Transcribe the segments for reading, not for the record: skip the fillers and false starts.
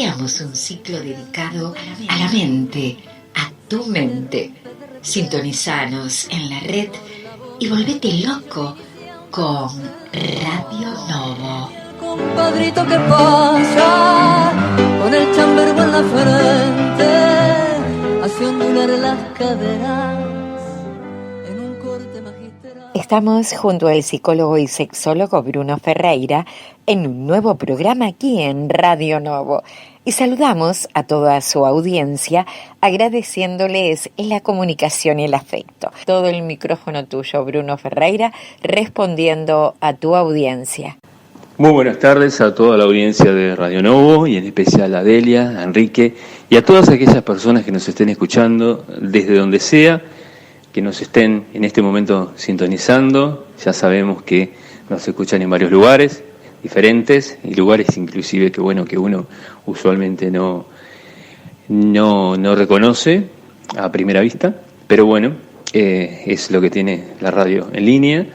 Iniciamos un ciclo dedicado a la mente, a tu mente. Sintonizanos en la red y volvete loco con Radio Novo. Compadrito, ¿qué pasa? Con el chambergo en la frente, hace ondular las caderas en un corte magistral. Estamos junto al psicólogo y sexólogo Bruno Ferreira en un nuevo programa aquí en Radio Novo. Y saludamos a toda su audiencia agradeciéndoles la comunicación y el afecto. Todo el micrófono tuyo, Bruno Ferreira, respondiendo a tu audiencia. Muy buenas tardes a toda la audiencia de Radio Novo y en especial a Delia, a Enrique y a todas aquellas personas que nos estén escuchando desde donde sea, que nos estén en este momento sintonizando. Ya sabemos que nos escuchan en varios lugares diferentes y lugares inclusive que uno usualmente no reconoce a primera vista, pero bueno, es lo que tiene la radio en línea.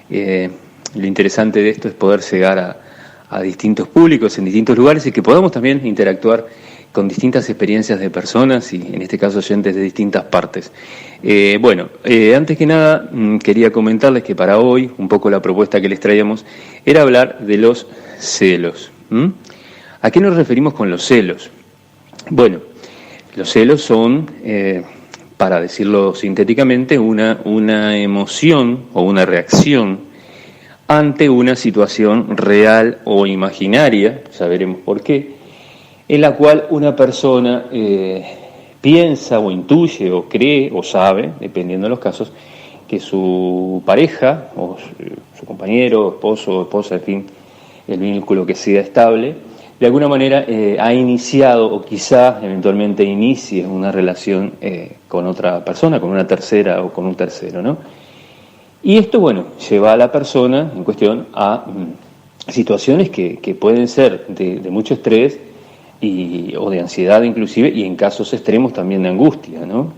Lo interesante de esto es poder llegar a distintos públicos en distintos lugares y que podamos también interactuar con distintas experiencias de personas y en este caso oyentes de distintas partes. Antes que nada quería comentarles que para hoy un poco la propuesta que les traíamos era hablar de los celos. ¿A qué nos referimos con los celos? Bueno, los celos son, para decirlo sintéticamente, una emoción o una reacción ante una situación real o imaginaria, ya veremos por qué, en la cual una persona piensa o intuye o cree o sabe, dependiendo de los casos, que su pareja o su compañero, esposo o esposa, en fin, el vínculo que sea estable, de alguna manera ha iniciado o quizá eventualmente inicie una relación con otra persona, con una tercera o con un tercero, ¿no? Y esto, lleva a la persona en cuestión a situaciones que pueden ser de mucho estrés o de ansiedad inclusive, y en casos extremos también de angustia, ¿no?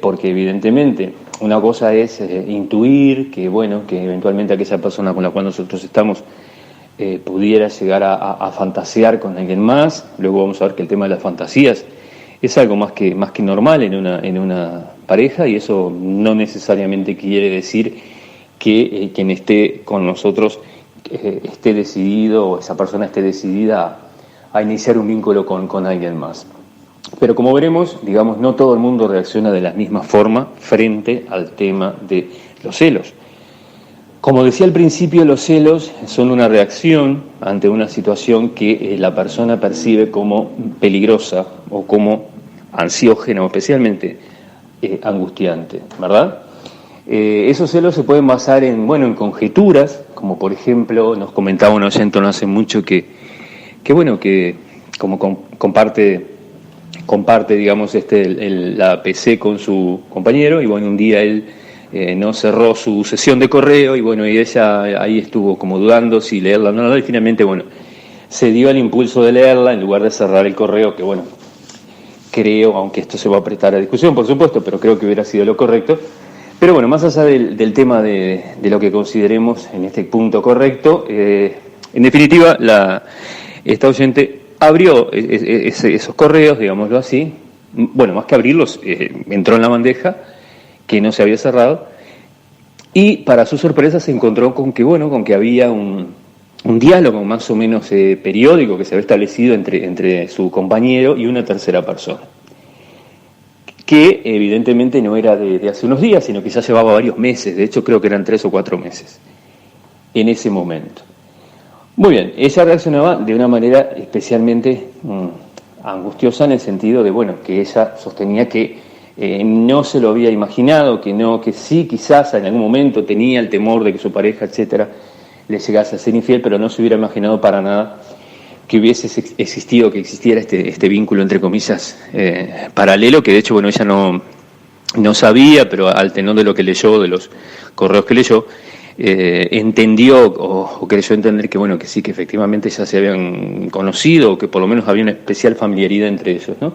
Porque evidentemente una cosa es intuir que eventualmente aquella persona con la cual nosotros estamos pudiera llegar a fantasear con alguien más. Luego vamos a ver que el tema de las fantasías es algo más que normal en una pareja, y eso no necesariamente quiere decir que quien esté con nosotros esté decidido o esa persona esté decidida a iniciar un vínculo con alguien más. Pero como veremos, no todo el mundo reacciona de la misma forma frente al tema de los celos. Como decía al principio, los celos son una reacción ante una situación que la persona percibe como peligrosa o como ansiógena o especialmente angustiante, ¿verdad? Esos celos se pueden basar en conjeturas, como por ejemplo nos comentaba un oyente no hace mucho que como comparte la PC con su compañero y un día él no cerró su sesión de correo y ella ahí estuvo como dudando si leerla o no leerla, y finalmente se dio el impulso de leerla en lugar de cerrar el correo, que creo, aunque esto se va a prestar a discusión por supuesto, pero creo que hubiera sido lo correcto. Pero más allá del tema de lo que consideremos en este punto correcto, en definitiva esta oyente abrió esos correos, digámoslo así, más que abrirlos, entró en la bandeja que no se había cerrado, y para su sorpresa se encontró con que había un diálogo más o menos periódico que se había establecido entre su compañero y una tercera persona, que evidentemente no era de hace unos días, sino que ya llevaba varios meses. De hecho creo que eran 3 o 4 meses en ese momento. Muy bien, ella reaccionaba de una manera especialmente angustiosa, en el sentido de que ella sostenía que no se lo había imaginado, que sí, quizás en algún momento tenía el temor de que su pareja, etcétera, le llegase a ser infiel, pero no se hubiera imaginado para nada que hubiese existido, que existiera este vínculo, entre comillas, paralelo, que de hecho, ella no sabía, pero al tenor de lo que leyó, de los correos que leyó, entendió o creyó entender que sí, que efectivamente ya se habían conocido, o que por lo menos había una especial familiaridad entre ellos, ¿no?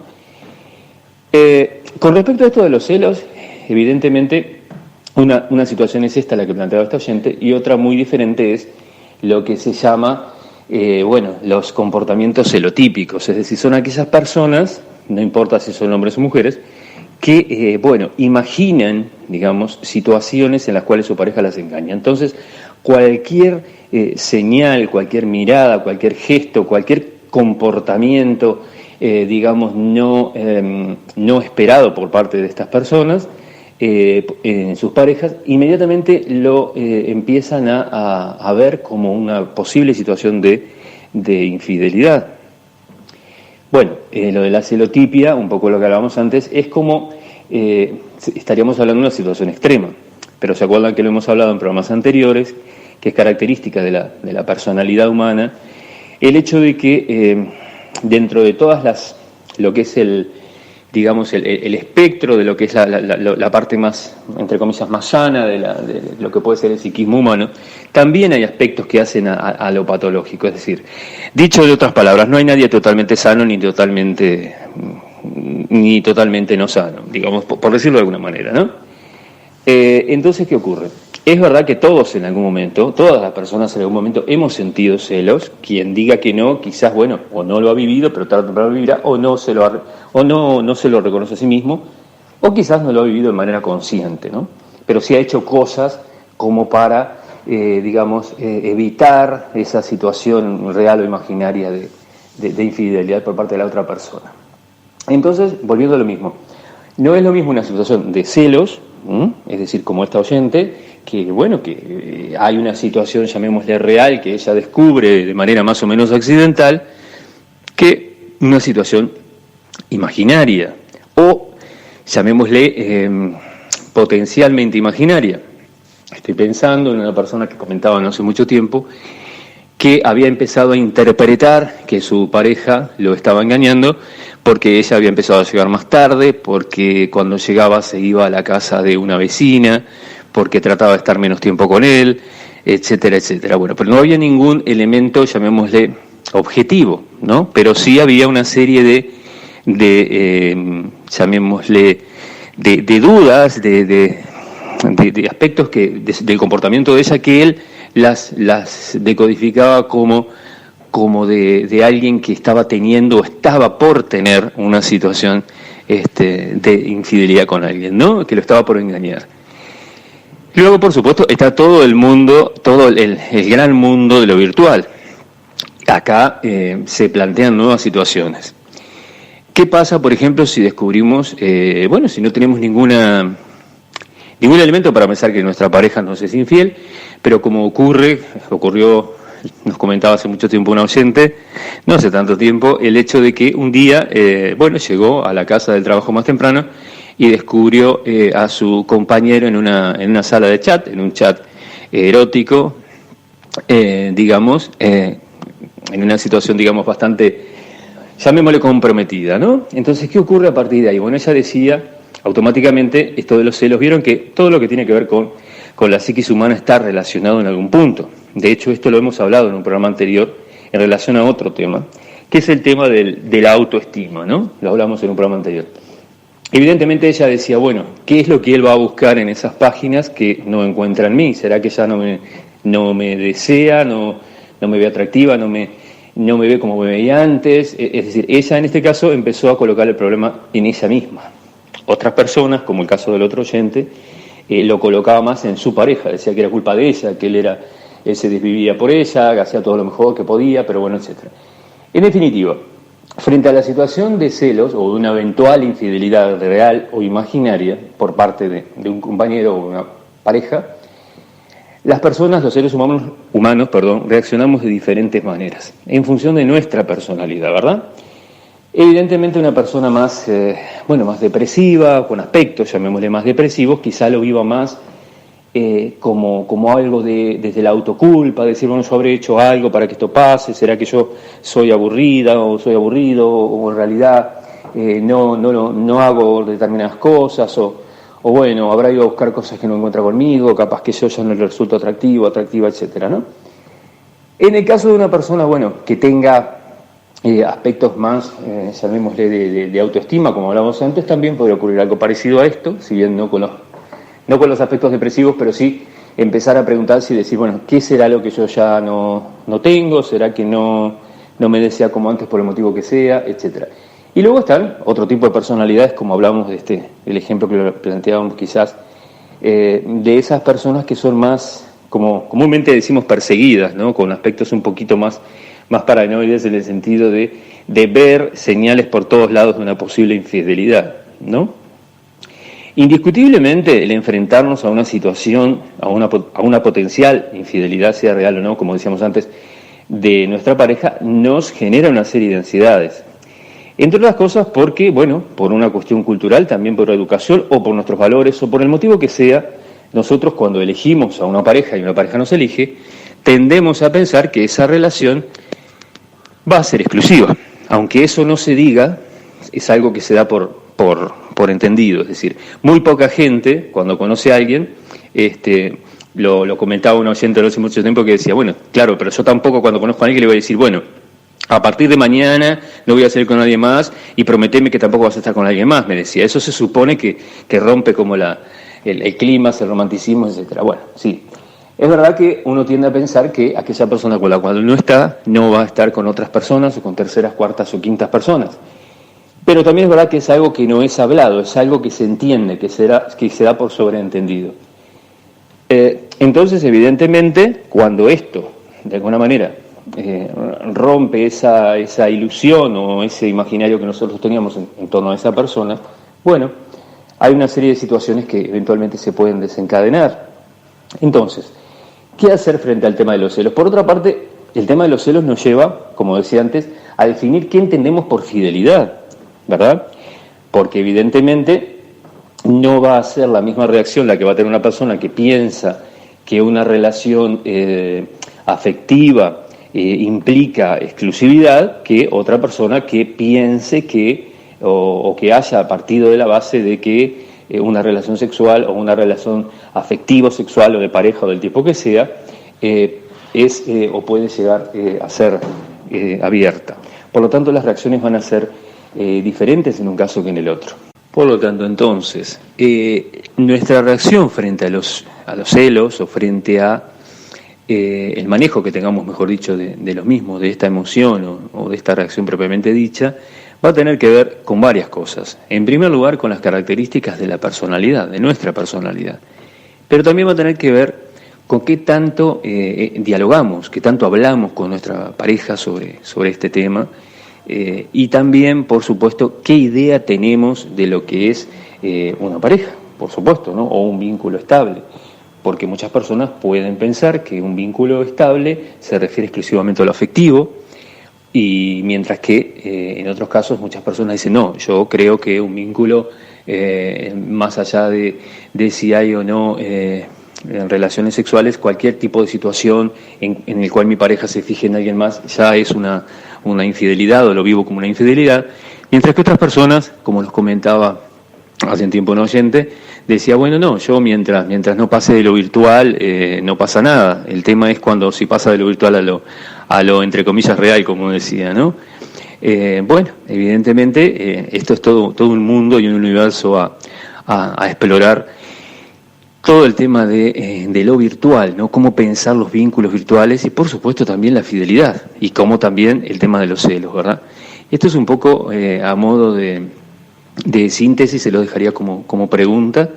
Con respecto a esto de los celos, evidentemente una situación es esta la que planteaba esta oyente, y otra muy diferente es lo que se llama los comportamientos celotípicos, es decir, son aquellas personas, no importa si son hombres o mujeres, que, imaginan, digamos, situaciones en las cuales su pareja las engaña. Entonces, cualquier señal, cualquier mirada, cualquier gesto, cualquier comportamiento, digamos, no esperado por parte de estas personas, en sus parejas, inmediatamente lo empiezan a ver como una posible situación de infidelidad. Bueno, lo de la celotipia, un poco lo que hablábamos antes, es como estaríamos hablando de una situación extrema, pero se acuerdan que lo hemos hablado en programas anteriores, que es característica de la personalidad humana, el hecho de que dentro de todas lo que es el espectro de lo que es la parte más, entre comillas, más sana de lo que puede ser el psiquismo humano, también hay aspectos que hacen a lo patológico. Es decir, dicho de otras palabras, no hay nadie totalmente sano ni totalmente no sano, digamos, por decirlo de alguna manera, ¿no? Entonces, ¿qué ocurre? Es verdad que todos en algún momento, todas las personas en algún momento hemos sentido celos. Quien diga que no, quizás, o no lo ha vivido, pero tarde o temprano lo vivirá, o no se lo reconoce a sí mismo, o quizás no lo ha vivido de manera consciente, ¿no? Pero sí ha hecho cosas como para, evitar esa situación real o imaginaria de infidelidad por parte de la otra persona. Entonces, volviendo a lo mismo, no es lo mismo una situación de celos, es decir, como esta oyente, que hay una situación, llamémosle real, que ella descubre de manera más o menos accidental, que una situación imaginaria, o llamémosle potencialmente imaginaria. Estoy pensando en una persona que comentaba no hace mucho tiempo, que había empezado a interpretar que su pareja lo estaba engañando porque ella había empezado a llegar más tarde, porque cuando llegaba se iba a la casa de una vecina, porque trataba de estar menos tiempo con él, etcétera, etcétera. Bueno, pero no había ningún elemento, llamémosle, objetivo, ¿no? Pero sí había una serie llamémosle, de dudas, de aspectos del comportamiento de ella que él las decodificaba como de alguien que estaba teniendo o estaba por tener una situación de infidelidad con alguien, ¿no? Que lo estaba por engañar. Luego, por supuesto, está todo el mundo, todo el gran mundo de lo virtual. Acá se plantean nuevas situaciones. ¿Qué pasa, por ejemplo, si descubrimos, si no tenemos ningún elemento para pensar que nuestra pareja nos es infiel, pero como ocurrió, nos comentaba hace mucho tiempo una oyente, no hace tanto tiempo, el hecho de que un día, llegó a la casa del trabajo más temprano y descubrió a su compañero en una sala de chat, en un chat erótico, en una situación, bastante, llamémosle, comprometida, ¿no? Entonces, ¿qué ocurre a partir de ahí? Bueno, ella decía, automáticamente, esto de los celos, vieron que todo lo que tiene que ver con la psiquis humana está relacionado en algún punto. De hecho, esto lo hemos hablado en un programa anterior en relación a otro tema, que es el tema de la autoestima, ¿no? Lo hablamos en un programa anterior. Evidentemente ella decía, ¿qué es lo que él va a buscar en esas páginas que no encuentra en mí? ¿Será que ella no me desea, no me ve atractiva, no me ve como me veía antes? Es decir, ella en este caso empezó a colocar el problema en ella misma. Otras personas, como el caso del otro oyente, lo colocaba más en su pareja, decía que era culpa de ella, que él se desvivía por ella, que hacía todo lo mejor que podía, pero etcétera. En definitiva, frente a la situación de celos o de una eventual infidelidad real o imaginaria por parte de un compañero o una pareja, las personas, los seres humanos, reaccionamos de diferentes maneras, en función de nuestra personalidad, ¿verdad? Evidentemente una persona más depresiva, con aspectos, llamémosle, más depresivos, quizá lo viva más como algo desde la autoculpa, decir, yo habré hecho algo para que esto pase, será que yo soy aburrida o soy aburrido, o en realidad no hago determinadas cosas, o habrá ido a buscar cosas que no encuentra conmigo, capaz que yo ya no le resulto atractiva, etcétera, ¿no? En el caso de una persona, que tenga aspectos más, llamémosle, de autoestima, como hablábamos antes, también podría ocurrir algo parecido a esto, si bien no con los aspectos depresivos, pero sí empezar a preguntarse y decir, bueno, ¿qué será lo que yo ya no tengo? ¿Será que no me desea como antes por el motivo que sea? Etcétera. Y luego están otro tipo de personalidades, como hablamos de el ejemplo que planteábamos quizás, de esas personas que son más, como comúnmente decimos, perseguidas, ¿no? Con aspectos un poquito más paranoides, en el sentido de ver señales por todos lados de una posible infidelidad, ¿no? Indiscutiblemente, el enfrentarnos a una situación, a una potencial infidelidad, sea real o no, como decíamos antes, de nuestra pareja, nos genera una serie de ansiedades. Entre otras cosas porque, bueno, por una cuestión cultural, también por educación o por nuestros valores o por el motivo que sea, nosotros cuando elegimos a una pareja y una pareja nos elige, tendemos a pensar que esa relación va a ser exclusiva. Aunque eso no se diga, es algo que se da por entendido. Es decir, muy poca gente, cuando conoce a alguien, lo comentaba un oyente hace mucho tiempo que decía, bueno, claro, pero yo tampoco cuando conozco a alguien le voy a decir, bueno, a partir de mañana no voy a salir con nadie más y prometeme que tampoco vas a estar con alguien más, me decía. Eso se supone que rompe como el clima, el romanticismo, etcétera. Bueno, sí. Es verdad que uno tiende a pensar que aquella persona con la cual uno está no va a estar con otras personas o con terceras, cuartas o quintas personas. Pero también es verdad que es algo que no es hablado, es algo que se entiende, que se da por sobreentendido. Entonces, evidentemente, cuando esto, de alguna manera, rompe esa ilusión o ese imaginario que nosotros teníamos en torno a esa persona, bueno, hay una serie de situaciones que eventualmente se pueden desencadenar. Entonces, ¿qué hacer frente al tema de los celos? Por otra parte, el tema de los celos nos lleva, como decía antes, a definir qué entendemos por fidelidad, ¿verdad? Porque evidentemente no va a ser la misma reacción la que va a tener una persona que piensa que una relación afectiva implica exclusividad que otra persona que piense que o que haya partido de la base de que una relación sexual o una relación afectivo-sexual o de pareja o del tipo que sea es o puede llegar a ser abierta. Por lo tanto, las reacciones van a ser diferentes en un caso que en el otro. Por lo tanto, entonces, nuestra reacción frente a los celos o frente a el manejo que tengamos, mejor dicho, de los mismos, de esta emoción o de esta reacción propiamente dicha, va a tener que ver con varias cosas. En primer lugar, con las características de la personalidad, de nuestra personalidad. Pero también va a tener que ver con qué tanto dialogamos, qué tanto hablamos con nuestra pareja sobre este tema. Y también, por supuesto, qué idea tenemos de lo que es una pareja, por supuesto, ¿no? O un vínculo estable. Porque muchas personas pueden pensar que un vínculo estable se refiere exclusivamente a lo afectivo, y mientras que en otros casos muchas personas dicen, no, yo creo que un vínculo, más allá de si hay o no en relaciones sexuales, cualquier tipo de situación en el cual mi pareja se fije en alguien más, ya es una infidelidad o lo vivo como una infidelidad, mientras que otras personas, como nos comentaba hace un tiempo un oyente, decía, bueno, no, yo mientras no pase de lo virtual no pasa nada, el tema es cuando si pasa de lo virtual a lo entre comillas real, como decía, ¿no? Bueno, evidentemente esto es todo un mundo y un universo a explorar. Todo el tema de lo virtual, ¿no? Cómo pensar los vínculos virtuales y, por supuesto, también la fidelidad y cómo también el tema de los celos, ¿verdad? Esto es un poco a modo de síntesis, se lo dejaría como pregunta.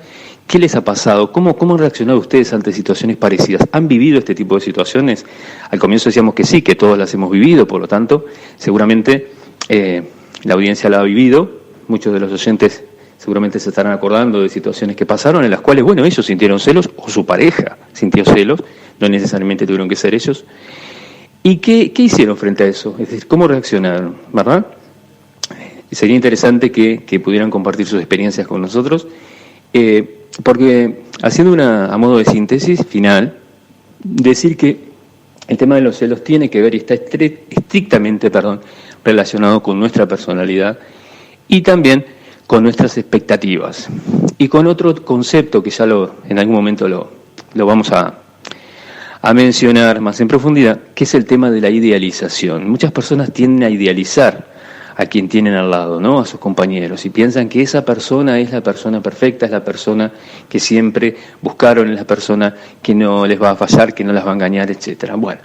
¿Qué les ha pasado? ¿Cómo han reaccionado ustedes ante situaciones parecidas? ¿Han vivido este tipo de situaciones? Al comienzo decíamos que sí, que todos las hemos vivido, por lo tanto, seguramente la audiencia la ha vivido, muchos de los oyentes seguramente se estarán acordando de situaciones que pasaron en las cuales, bueno, ellos sintieron celos o su pareja sintió celos, no necesariamente tuvieron que ser ellos. ¿Y qué hicieron frente a eso? Es decir, ¿cómo reaccionaron? ¿Verdad? Sería interesante que pudieran compartir sus experiencias con nosotros, porque haciendo a modo de síntesis final, decir que el tema de los celos tiene que ver y está estrictamente relacionado con nuestra personalidad y también con nuestras expectativas. Y con otro concepto que ya en algún momento lo vamos a mencionar más en profundidad, que es el tema de la idealización. Muchas personas tienden a idealizar a quien tienen al lado, ¿no? A sus compañeros, y piensan que esa persona es la persona perfecta, es la persona que siempre buscaron, es la persona que no les va a fallar, que no las va a engañar, etcétera. Bueno,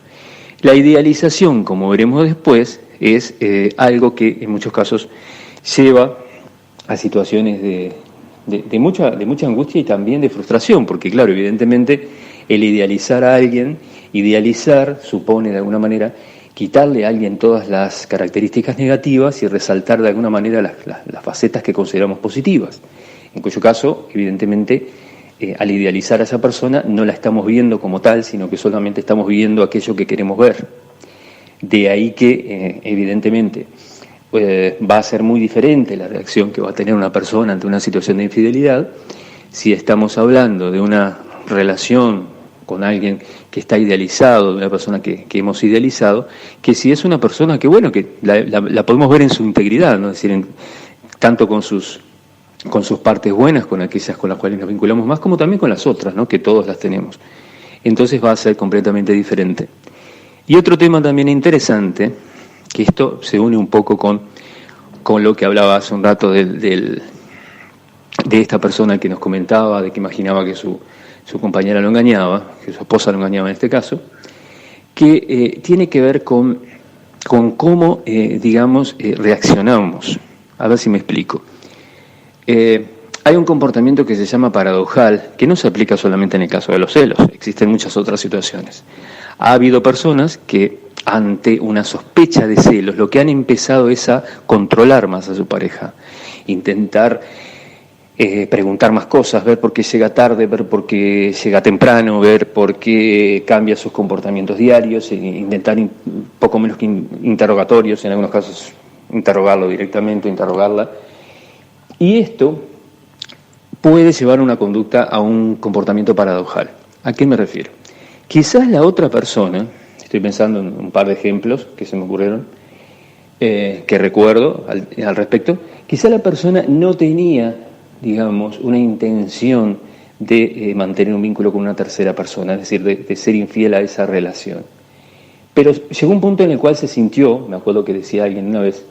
la idealización, como veremos después, es algo que en muchos casos lleva a situaciones de mucha angustia y también de frustración, porque claro, evidentemente el idealizar a alguien, idealizar supone de alguna manera quitarle a alguien todas las características negativas y resaltar de alguna manera las facetas que consideramos positivas, en cuyo caso, evidentemente, al idealizar a esa persona no la estamos viendo como tal, sino que solamente estamos viendo aquello que queremos ver. De ahí que, evidentemente, va a ser muy diferente la reacción que va a tener una persona ante una situación de infidelidad si estamos hablando de una relación con alguien que está idealizado, de una persona que hemos idealizado, que si es una persona que, bueno, que la podemos ver en su integridad, ¿no? Es decir, tanto con sus partes buenas, con aquellas con las cuales nos vinculamos más, como también con las otras, ¿no? Que todos las tenemos. Entonces va a ser completamente diferente. Y otro tema también interesante, que esto se une un poco con lo que hablaba hace un rato de esta persona que nos comentaba, de que imaginaba que su compañera lo engañaba, que su esposa lo engañaba en este caso, que tiene que ver con cómo, reaccionamos. A ver si me explico. Hay un comportamiento que se llama paradojal, que no se aplica solamente en el caso de los celos, existen muchas otras situaciones. Ha habido personas que ante una sospecha de celos lo que han empezado es a controlar más a su pareja, intentar preguntar más cosas, ver por qué llega tarde, ver por qué llega temprano, ver por qué cambia sus comportamientos diarios, intentar poco menos que interrogatorios, en algunos casos interrogarlo directamente, interrogarla. Y esto puede llevar una conducta a un comportamiento paradojal. ¿A qué me refiero? Quizás la otra persona, estoy pensando en un par de ejemplos que se me ocurrieron, que recuerdo al respecto, quizás la persona no tenía, digamos, una intención de mantener un vínculo con una tercera persona, es decir, de ser infiel a esa relación. Pero llegó un punto en el cual se sintió, me acuerdo que decía alguien una vez,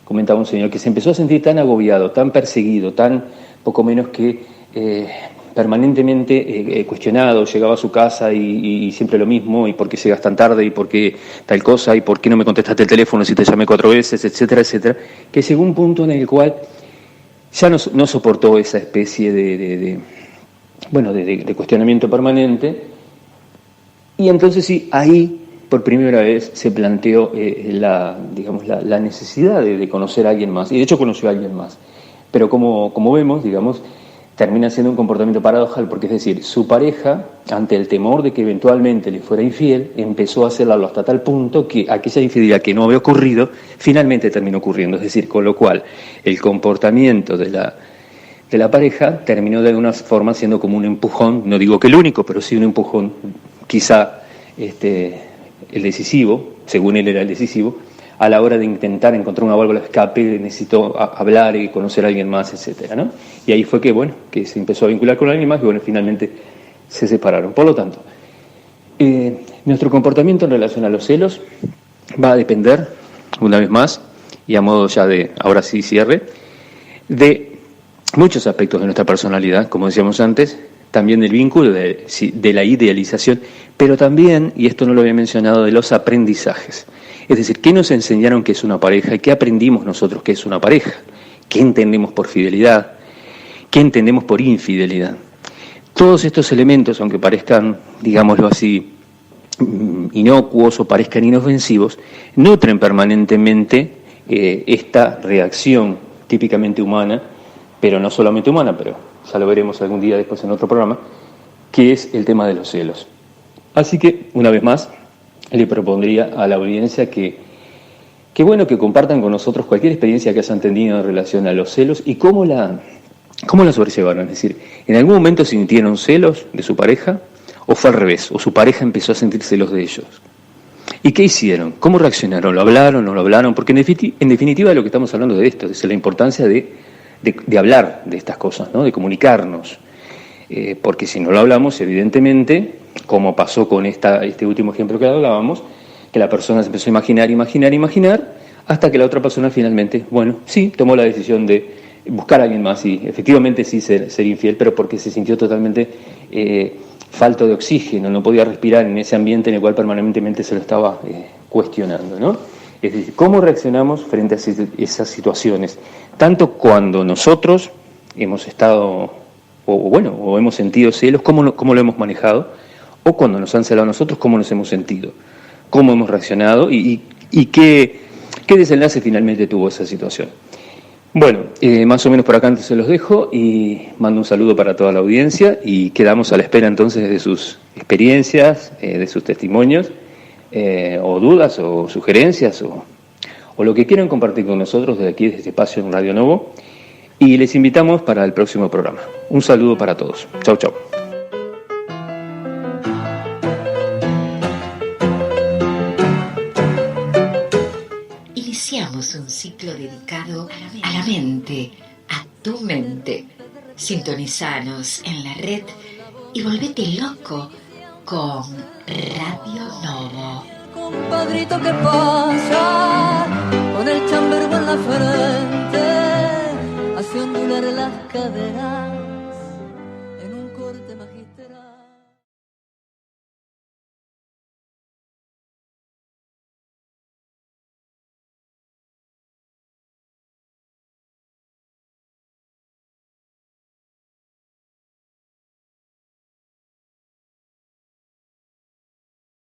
comentaba un señor, que se empezó a sentir tan agobiado, tan perseguido, tan poco menos que permanentemente cuestionado, llegaba a su casa y siempre lo mismo, y por qué llegas tan tarde, y por qué tal cosa, y por qué no me contestaste el teléfono si te llamé 4 veces, etcétera, etcétera, que llegó un punto en el cual ya no soportó esa especie de cuestionamiento permanente, y entonces sí, ahí por primera vez se planteó la necesidad de conocer a alguien más, y de hecho conoció a alguien más, pero como vemos, digamos, termina siendo un comportamiento paradojal, porque es decir, su pareja, ante el temor de que eventualmente le fuera infiel, empezó a hacerlo hasta tal punto que aquella infidelidad que no había ocurrido, finalmente terminó ocurriendo, es decir, con lo cual el comportamiento de la pareja terminó de alguna forma siendo como un empujón, no digo que el único, pero sí un empujón, quizá el decisivo, según él era el decisivo, a la hora de intentar encontrar una válvula de escape, necesitó hablar y conocer a alguien más, etcétera, ¿no? Y ahí fue que se empezó a vincular con alguien más y bueno, finalmente se separaron. Por lo tanto, nuestro comportamiento en relación a los celos va a depender, una vez más, y a modo ya de, ahora sí cierre, de muchos aspectos de nuestra personalidad, como decíamos antes, también del vínculo, de la idealización, pero también, y esto no lo había mencionado, de los aprendizajes. Es decir, ¿qué nos enseñaron que es una pareja y qué aprendimos nosotros que es una pareja? ¿Qué entendemos por fidelidad? ¿Qué entendemos por infidelidad? Todos estos elementos, aunque parezcan, digámoslo así, inocuos o parezcan inofensivos, nutren permanentemente esta reacción típicamente humana, pero no solamente humana, pero ya lo veremos algún día después en otro programa, que es el tema de los celos. Así que, una vez más, le propondría a la audiencia que compartan con nosotros cualquier experiencia que hayan tenido en relación a los celos y cómo la sobrellevaron. Es decir, ¿en algún momento sintieron celos de su pareja o fue al revés? ¿O su pareja empezó a sentir celos de ellos? ¿Y qué hicieron? ¿Cómo reaccionaron? ¿Lo hablaron? ¿No lo hablaron? Porque en definitiva lo que estamos hablando de esto es la importancia de hablar de estas cosas, ¿no? De comunicarnos. Porque si no lo hablamos, evidentemente, como pasó con este último ejemplo que hablábamos, que la persona se empezó a imaginar, hasta que la otra persona finalmente, bueno, sí, tomó la decisión de buscar a alguien más y efectivamente sí ser infiel, pero porque se sintió totalmente falto de oxígeno, no podía respirar en ese ambiente en el cual permanentemente se lo estaba cuestionando, ¿no? Es decir, ¿cómo reaccionamos frente a esas situaciones? Tanto cuando nosotros hemos estado, o hemos sentido celos, ¿cómo lo hemos manejado? O cuando nos han celado a nosotros, ¿cómo nos hemos sentido? ¿Cómo hemos reaccionado? ¿Y qué desenlace finalmente tuvo esa situación? Bueno, más o menos por acá antes se los dejo y mando un saludo para toda la audiencia y quedamos a la espera entonces de sus experiencias, de sus testimonios, o dudas o sugerencias o lo que quieran compartir con nosotros desde aquí, desde este espacio en Radio Novo, y les invitamos para el próximo programa. Un saludo para todos. Chau, chau. Iniciamos un ciclo dedicado a la mente, a tu mente. Sintonizanos en la red y volvete loco con Radio Novo. Compadrito que pasa con el chambergo en la frente, hace ondular las caderas.